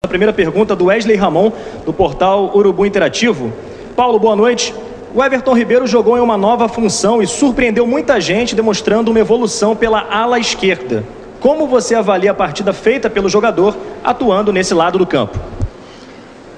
A primeira pergunta do Wesley Ramon, do portal Urubu Interativo. Paulo, boa noite. O Everton Ribeiro jogou em uma nova função e surpreendeu muita gente, demonstrando uma evolução pela ala esquerda. Como você avalia a partida feita pelo jogador atuando nesse lado do campo?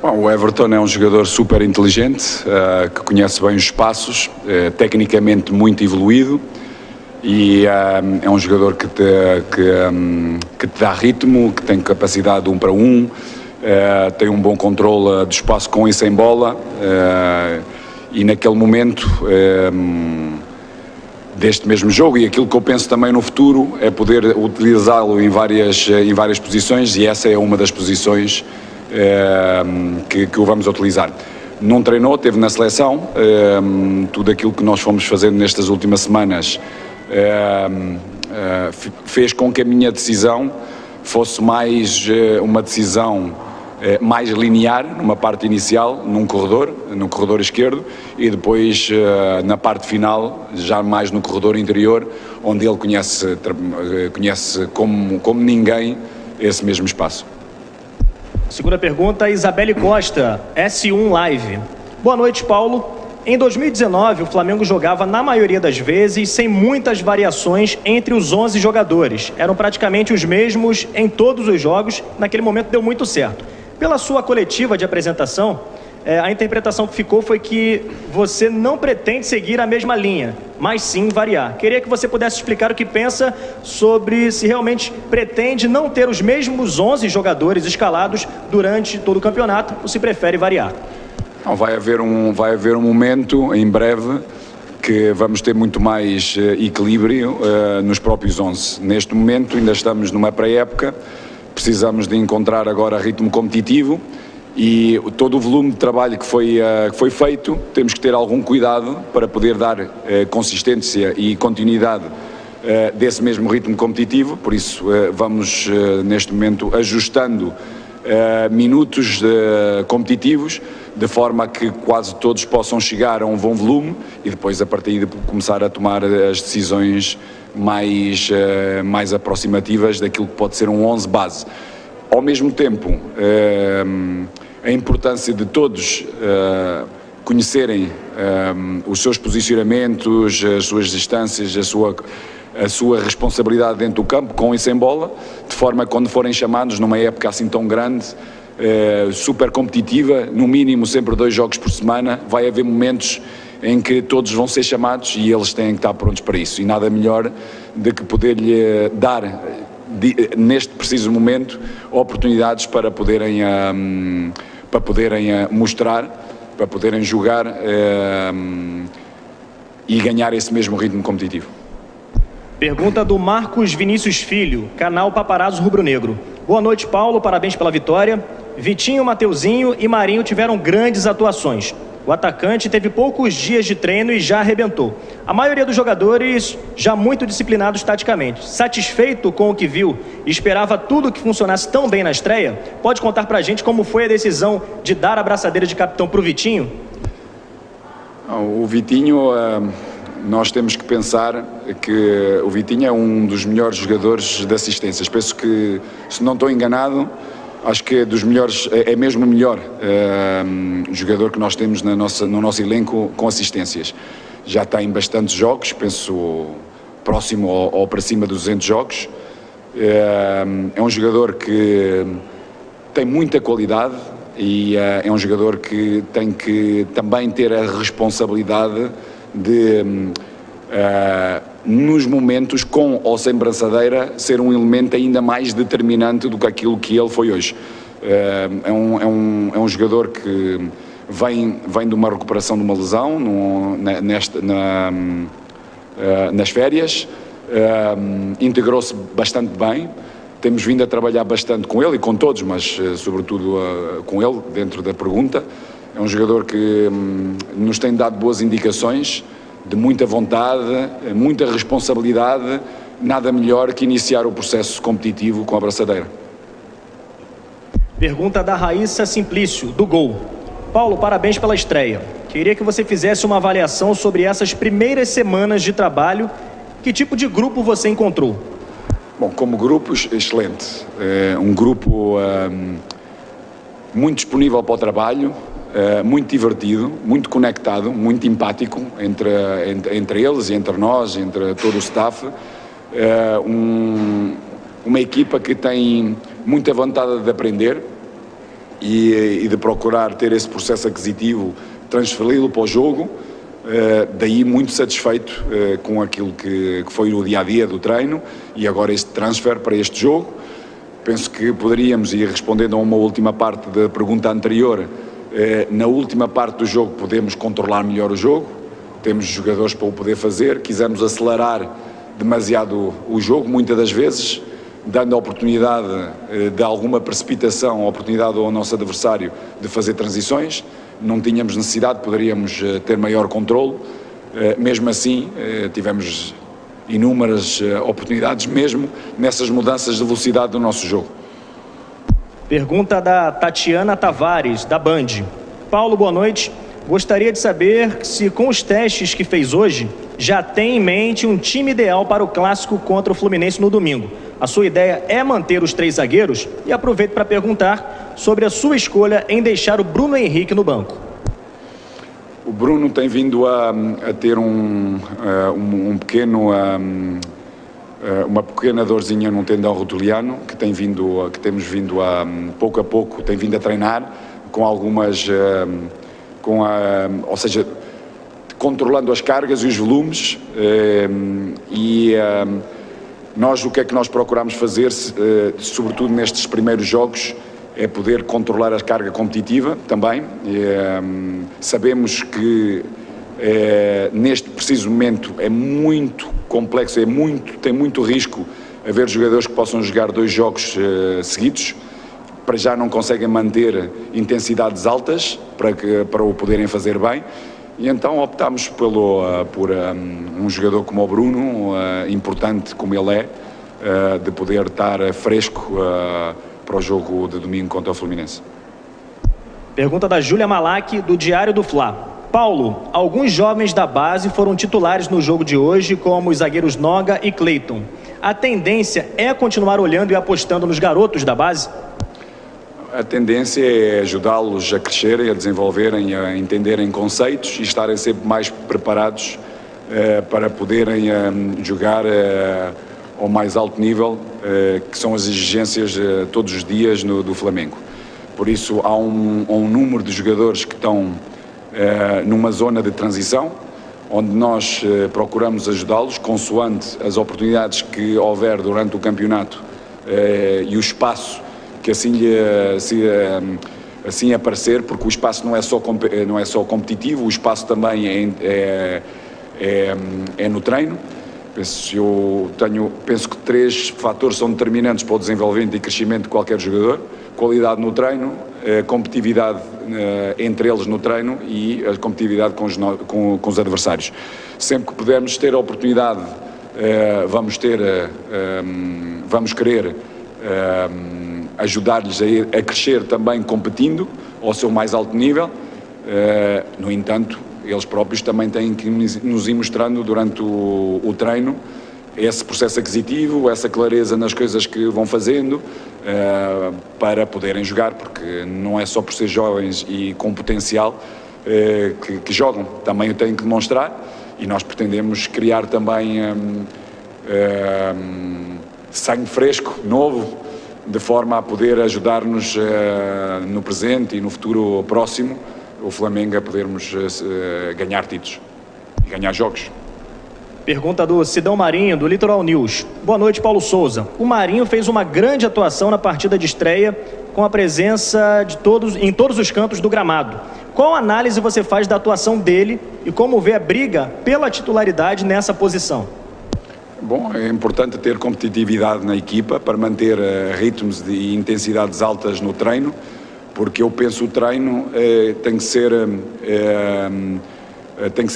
Bom, o Everton é um jogador super inteligente, que conhece bem os espaços, tecnicamente muito evoluído e é um jogador que te dá ritmo, que tem capacidade de 1 para 1, tem um bom controle do espaço com e sem bola e naquele momento deste mesmo jogo, e aquilo que eu penso também no futuro é poder utilizá-lo em várias posições, e essa é uma das posições que o vamos utilizar. Não treinou, esteve na seleção, tudo aquilo que nós fomos fazendo nestas últimas semanas fez com que a minha decisão fosse mais uma decisão mais linear, numa parte inicial, no corredor esquerdo, e depois na parte final, já mais no corredor interior, onde ele conhece como ninguém esse mesmo espaço. Segunda pergunta, Isabelle Costa, S1 Live. Boa noite, Paulo. Em 2019, o Flamengo jogava, na maioria das vezes, sem muitas variações entre os 11 jogadores. Eram praticamente os mesmos em todos os jogos. Naquele momento deu muito certo. Pela sua coletiva de apresentação, a interpretação que ficou foi que você não pretende seguir a mesma linha, mas sim variar. Queria que você pudesse explicar o que pensa sobre se realmente pretende não ter os mesmos 11 jogadores escalados durante todo o campeonato, ou se prefere variar. Não, vai haver um momento, em breve, que vamos ter muito mais equilíbrio nos próprios 11. Neste momento ainda estamos numa pré-época, precisamos de encontrar agora ritmo competitivo e todo o volume de trabalho que foi feito, temos que ter algum cuidado para poder dar consistência e continuidade desse mesmo ritmo competitivo. Por isso vamos neste momento ajustando minutos competitivos, de forma a que quase todos possam chegar a um bom volume e depois a partir de começar a tomar as decisões mais aproximativas daquilo que pode ser um 11 base. Ao mesmo tempo, a importância de todos conhecerem os seus posicionamentos, as suas distâncias, a sua responsabilidade dentro do campo, com e sem bola, de forma que quando forem chamados numa época assim tão grande, super competitiva, no mínimo sempre 2 jogos por semana, vai haver momentos em que todos vão ser chamados e eles têm que estar prontos para isso, e nada melhor do que poder-lhe dar neste preciso momento oportunidades para poderem mostrar, para poderem jogar e ganhar esse mesmo ritmo competitivo. Pergunta do Marcos Vinícius Filho, canal Paparazzo Rubro Negro. Boa noite, Paulo, parabéns pela vitória. Vitinho, Mateuzinho e Marinho tiveram grandes atuações. O atacante teve poucos dias de treino e já arrebentou. A maioria dos jogadores já muito disciplinados taticamente. Satisfeito com o que viu e esperava tudo que funcionasse tão bem na estreia? Pode contar pra gente como foi a decisão de dar a braçadeira de capitão pro Vitinho? O Vitinho, nós temos que pensar que o Vitinho é um dos melhores jogadores de assistências. Penso que, se não estou enganado, acho que é dos melhores, é mesmo o melhor jogador que nós temos no nosso elenco com assistências. Já tem bastantes jogos, penso próximo ou para cima dos 200 jogos. É um jogador que tem muita qualidade e é um jogador que tem que também ter a responsabilidade de, nos momentos, com ou sem braçadeira, ser um elemento ainda mais determinante do que aquilo que ele foi hoje. É um jogador que vem de uma recuperação de uma lesão nas férias, integrou-se bastante bem, temos vindo a trabalhar bastante com ele e com todos, mas sobretudo com ele, dentro da pergunta. É um jogador que nos tem dado boas indicações, de muita vontade, muita responsabilidade, nada melhor que iniciar o processo competitivo com a braçadeira. Pergunta da Raíssa Simplício, do Gol. Paulo, parabéns pela estreia. Queria que você fizesse uma avaliação sobre essas primeiras semanas de trabalho. Que tipo de grupo você encontrou? Bom, como grupo, excelente. Um grupo muito disponível para o trabalho, muito divertido, muito conectado, muito empático entre eles e entre nós, entre todo o staff. Uma equipa que tem muita vontade de aprender e de procurar ter esse processo aquisitivo, transferi-lo para o jogo, daí muito satisfeito com aquilo que foi o dia-a-dia do treino e agora este transfer para este jogo. Penso que poderíamos, e respondendo a uma última parte da pergunta anterior, na última parte do jogo podemos controlar melhor o jogo, temos jogadores para o poder fazer, quisemos acelerar demasiado o jogo, muitas das vezes, dando a oportunidade de alguma precipitação, a oportunidade ao nosso adversário de fazer transições. Não tínhamos necessidade, poderíamos ter maior controle. Mesmo assim, tivemos inúmeras oportunidades, mesmo nessas mudanças de velocidade do nosso jogo. Pergunta da Tatiana Tavares, da Band. Paulo, boa noite. Gostaria de saber se com os testes que fez hoje, já tem em mente um time ideal para o clássico contra o Fluminense no domingo. A sua ideia é manter os 3 zagueiros? E aproveito para perguntar sobre a sua escolha em deixar o Bruno Henrique no banco. O Bruno tem vindo a ter uma pequena dorzinha num tendão rotuliano que temos vindo a pouco tem vindo a treinar com algumas, ou seja, controlando as cargas e os volumes nós o que é que nós procuramos fazer, sobretudo nestes primeiros jogos, é poder controlar a carga competitiva também. Sabemos que neste preciso momento é muito complexo, tem muito risco haver jogadores que possam jogar 2 jogos seguidos, para já não conseguem manter intensidades altas para o poderem fazer bem. E então optámos por um jogador como o Bruno, importante como ele é, de poder estar fresco para o jogo de domingo contra o Fluminense. Pergunta da Júlia Malak, do Diário do Fla. Paulo, alguns jovens da base foram titulares no jogo de hoje, como os zagueiros Noga e Cleiton. A tendência é continuar olhando e apostando nos garotos da base? A tendência é ajudá-los a crescerem, a desenvolverem, a entenderem conceitos e estarem sempre mais preparados para poderem jogar ao mais alto nível, que são as exigências todos os dias do Flamengo. Por isso há um número de jogadores que estão numa zona de transição, onde nós procuramos ajudá-los, consoante as oportunidades que houver durante o campeonato e o espaço que assim aparecer, porque o espaço não é só competitivo, o espaço também é no treino. Penso que 3 fatores são determinantes para o desenvolvimento e crescimento de qualquer jogador: qualidade no treino, competitividade entre eles no treino e a competitividade com os adversários. Sempre que pudermos ter a oportunidade, vamos querer ajudar-lhes a crescer também competindo ao seu mais alto nível. No entanto, eles próprios também têm que nos ir mostrando durante o treino esse processo aquisitivo, essa clareza nas coisas que vão fazendo para poderem jogar, porque não é só por ser jovens e com potencial que jogam, também o têm que demonstrar, e nós pretendemos criar também sangue fresco, novo, de forma a poder ajudar-nos no presente e no futuro próximo, o Flamengo a podermos ganhar títulos e ganhar jogos. Pergunta do Sidão Marinho, do Litoral News. Boa noite, Paulo Souza. O Marinho fez uma grande atuação na partida de estreia, com a presença de em todos os cantos do gramado. Qual análise você faz da atuação dele e como vê a briga pela titularidade nessa posição? Bom, é importante ter competitividade na equipa para manter ritmos e intensidades altas no treino, porque eu penso que o treino tem que ser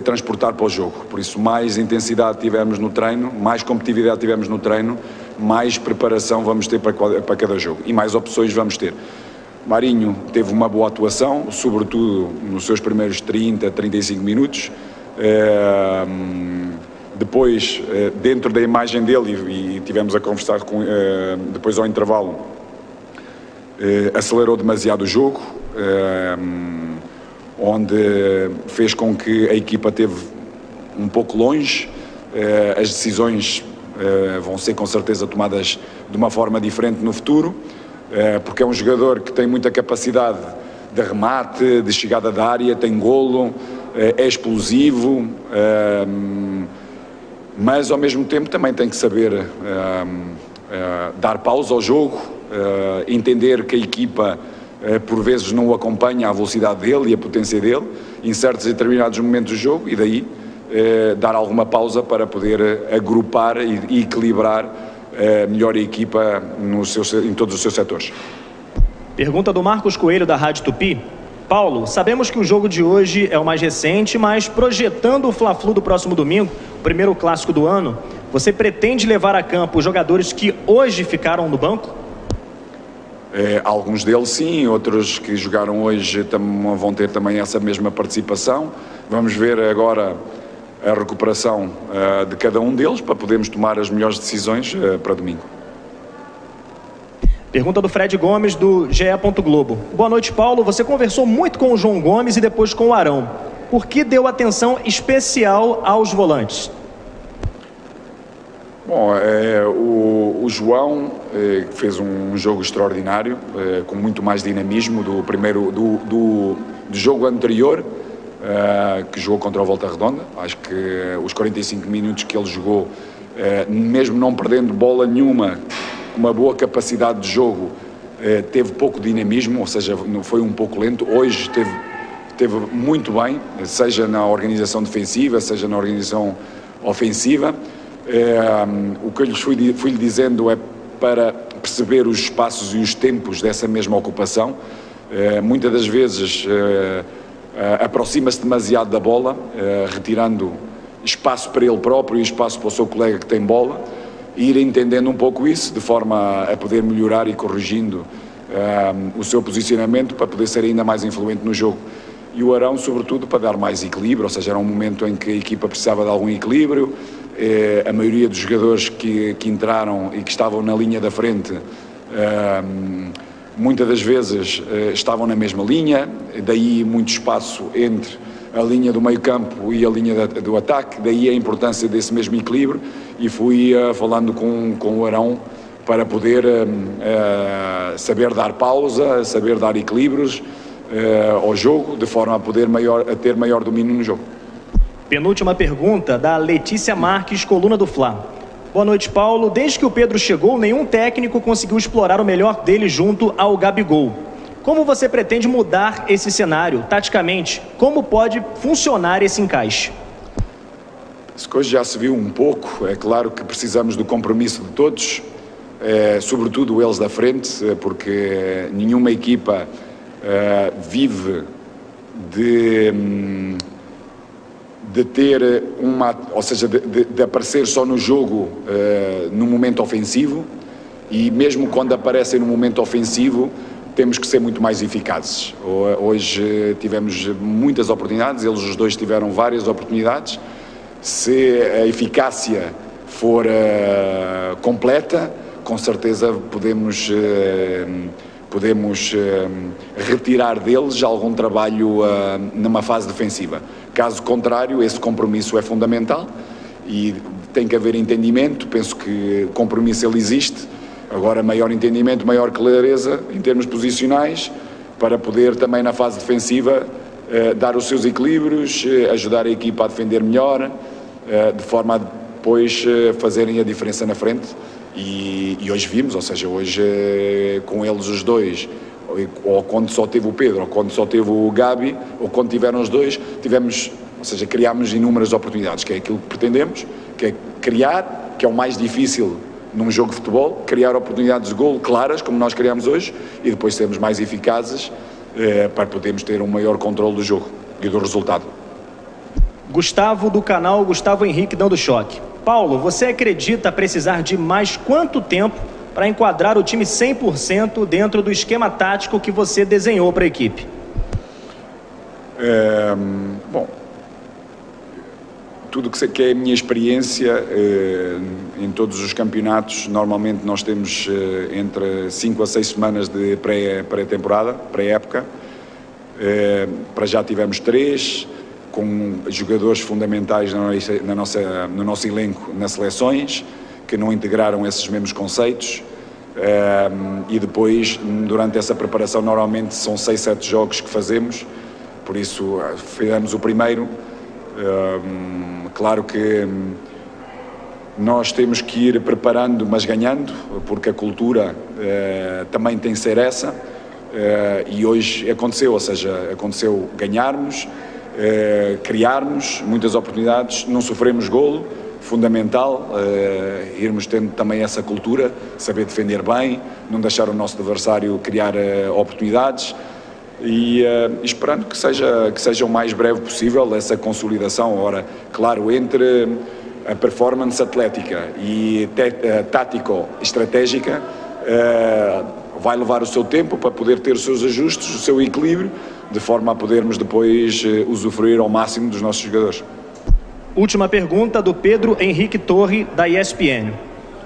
transportado para o jogo. Por isso, mais intensidade tivermos no treino, mais competitividade tivermos no treino, mais preparação vamos ter para cada jogo e mais opções vamos ter. Marinho teve uma boa atuação, sobretudo nos seus primeiros 30, 35 minutos. Depois, dentro da imagem dele, e tivemos a conversar depois ao intervalo, acelerou demasiado o jogo, onde fez com que a equipa esteve um pouco longe. As decisões vão ser com certeza tomadas de uma forma diferente no futuro, porque é um jogador que tem muita capacidade de remate, de chegada da área, tem golo, é explosivo, mas ao mesmo tempo também tem que saber dar pausa ao jogo, entender que a equipa por vezes não o acompanha a velocidade dele e a potência dele em certos e determinados momentos do jogo, e daí dar alguma pausa para poder agrupar e equilibrar melhor a equipa em todos os seus setores. Pergunta do Marcos Coelho, da Rádio Tupi. Paulo, sabemos que o jogo de hoje é o mais recente, mas projetando o Fla-Flu do próximo domingo, o primeiro clássico do ano, você pretende levar a campo os jogadores que hoje ficaram no banco? Alguns deles sim, outros que jogaram hoje vão ter também essa mesma participação. Vamos ver agora a recuperação de cada um deles para podermos tomar as melhores decisões para domingo. Pergunta do Fred Gomes, do GE. Globo. Boa noite, Paulo. Você conversou muito com o João Gomes e depois com o Arão. Por que deu atenção especial aos volantes? Bom, o João fez um jogo extraordinário, com muito mais dinamismo do jogo anterior, que jogou contra o Volta Redonda. Acho que os 45 minutos que ele jogou, mesmo não perdendo bola nenhuma, uma boa capacidade de jogo, teve pouco dinamismo, ou seja, foi um pouco lento. Hoje teve muito bem, seja na organização defensiva, seja na organização ofensiva. O que eu lhes fui lhe dizendo é para perceber os espaços e os tempos dessa mesma ocupação. Muitas das vezes aproxima-se demasiado da bola, retirando espaço para ele próprio e espaço para o seu colega que tem bola, e ir entendendo um pouco isso, de forma a poder melhorar e corrigindo o seu posicionamento para poder ser ainda mais influente no jogo. E o Arão, sobretudo, para dar mais equilíbrio, ou seja, era um momento em que a equipa precisava de algum equilíbrio. A maioria dos jogadores que entraram e que estavam na linha da frente, muitas das vezes estavam na mesma linha, daí muito espaço entre a linha do meio campo e a linha do ataque, daí a importância desse mesmo equilíbrio, e fui falando com o Arão para poder saber dar pausa, saber dar equilíbrios ao jogo, de forma a poder ter maior domínio no jogo. Penúltima pergunta, da Letícia Marques, coluna do Fla. Boa noite, Paulo. Desde que o Pedro chegou, nenhum técnico conseguiu explorar o melhor dele junto ao Gabigol. Como você pretende mudar esse cenário, taticamente? Como pode funcionar esse encaixe? Essa coisa já se viu um pouco. É claro que precisamos do compromisso de todos, sobretudo eles da frente, porque nenhuma equipa vive de ter ou seja, de aparecer só no jogo no momento ofensivo, e mesmo quando aparecem no momento ofensivo temos que ser muito mais eficazes. Hoje tivemos muitas oportunidades, eles os dois tiveram várias oportunidades. Se a eficácia for completa, com certeza podemos retirar deles algum trabalho numa fase defensiva. Caso contrário, esse compromisso é fundamental e tem que haver entendimento. Penso que o compromisso ele existe. Agora, maior entendimento, maior clareza em termos posicionais, para poder também na fase defensiva dar os seus equilíbrios, ajudar a equipa a defender melhor, de forma a depois fazerem a diferença na frente. E hoje vimos, ou seja, hoje com eles os dois, ou quando só teve o Pedro, ou quando só teve o Gabi, ou quando tiveram os dois, criámos inúmeras oportunidades, que é aquilo que pretendemos, que é criar, que é o mais difícil num jogo de futebol, criar oportunidades de golo claras, como nós criamos hoje, e depois sermos mais eficazes para podermos ter um maior controle do jogo e do resultado. Gustavo, do canal Gustavo Henrique, dando choque. Paulo, você acredita precisar de mais quanto tempo para enquadrar o time 100% dentro do esquema tático que você desenhou para a equipe? tudo que é a minha experiência em todos os campeonatos, normalmente nós temos entre 5 a 6 semanas de pré-temporada, pré-época. Para já tivemos 3, com jogadores fundamentais no nosso elenco nas seleções, que não integraram esses mesmos conceitos. E depois, durante essa preparação, normalmente são 6, 7 jogos que fazemos, por isso fizemos o primeiro. Claro que nós temos que ir preparando, mas ganhando, porque a cultura também tem que ser essa, e hoje aconteceu, ou seja, aconteceu ganharmos, criarmos muitas oportunidades, não sofremos golo, fundamental, irmos tendo também essa cultura, saber defender bem, não deixar o nosso adversário criar oportunidades e esperando que seja o mais breve possível essa consolidação. Ora, claro, entre a performance atlética e tático-estratégica vai levar o seu tempo para poder ter os seus ajustes, o seu equilíbrio, de forma a podermos depois usufruir ao máximo dos nossos jogadores. Última pergunta do Pedro Henrique Torre, da ESPN.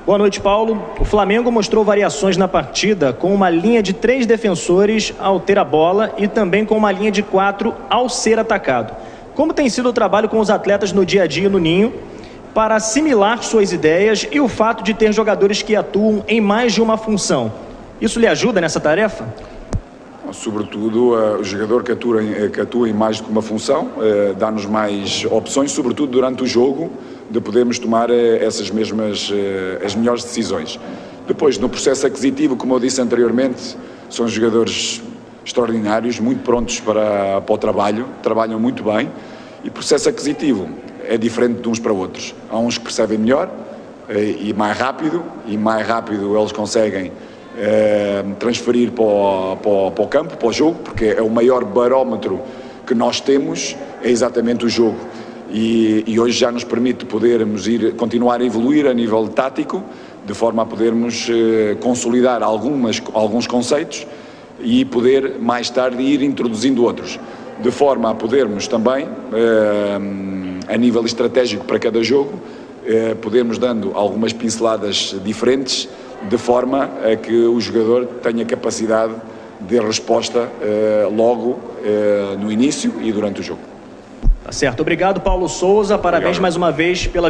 Boa noite, Paulo. O Flamengo mostrou variações na partida com uma linha de 3 defensores ao ter a bola e também com uma linha de 4 ao ser atacado. Como tem sido o trabalho com os atletas no dia a dia no Ninho para assimilar suas ideias e o fato de ter jogadores que atuam em mais de uma função? Isso lhe ajuda nessa tarefa? Sobretudo, o jogador que atua em mais do que uma função dá-nos mais opções, sobretudo durante o jogo, de podermos tomar essas mesmas, as melhores decisões. Depois, no processo aquisitivo, como eu disse anteriormente, são jogadores extraordinários, muito prontos para o trabalho, trabalham muito bem, e o processo aquisitivo é diferente de uns para outros. Há uns que percebem melhor e mais rápido eles conseguem transferir para o campo, para o jogo, porque é o maior barómetro que nós temos, é exatamente o jogo. E hoje já nos permite podermos continuar a evoluir a nível tático, de forma a podermos consolidar alguns conceitos e poder mais tarde ir introduzindo outros, de forma a podermos também, a nível estratégico para cada jogo, podermos dando algumas pinceladas diferentes, de forma a que o jogador tenha capacidade de resposta logo no início e durante o jogo. Tá certo. Obrigado, Paulo Souza. Parabéns mais uma vez pela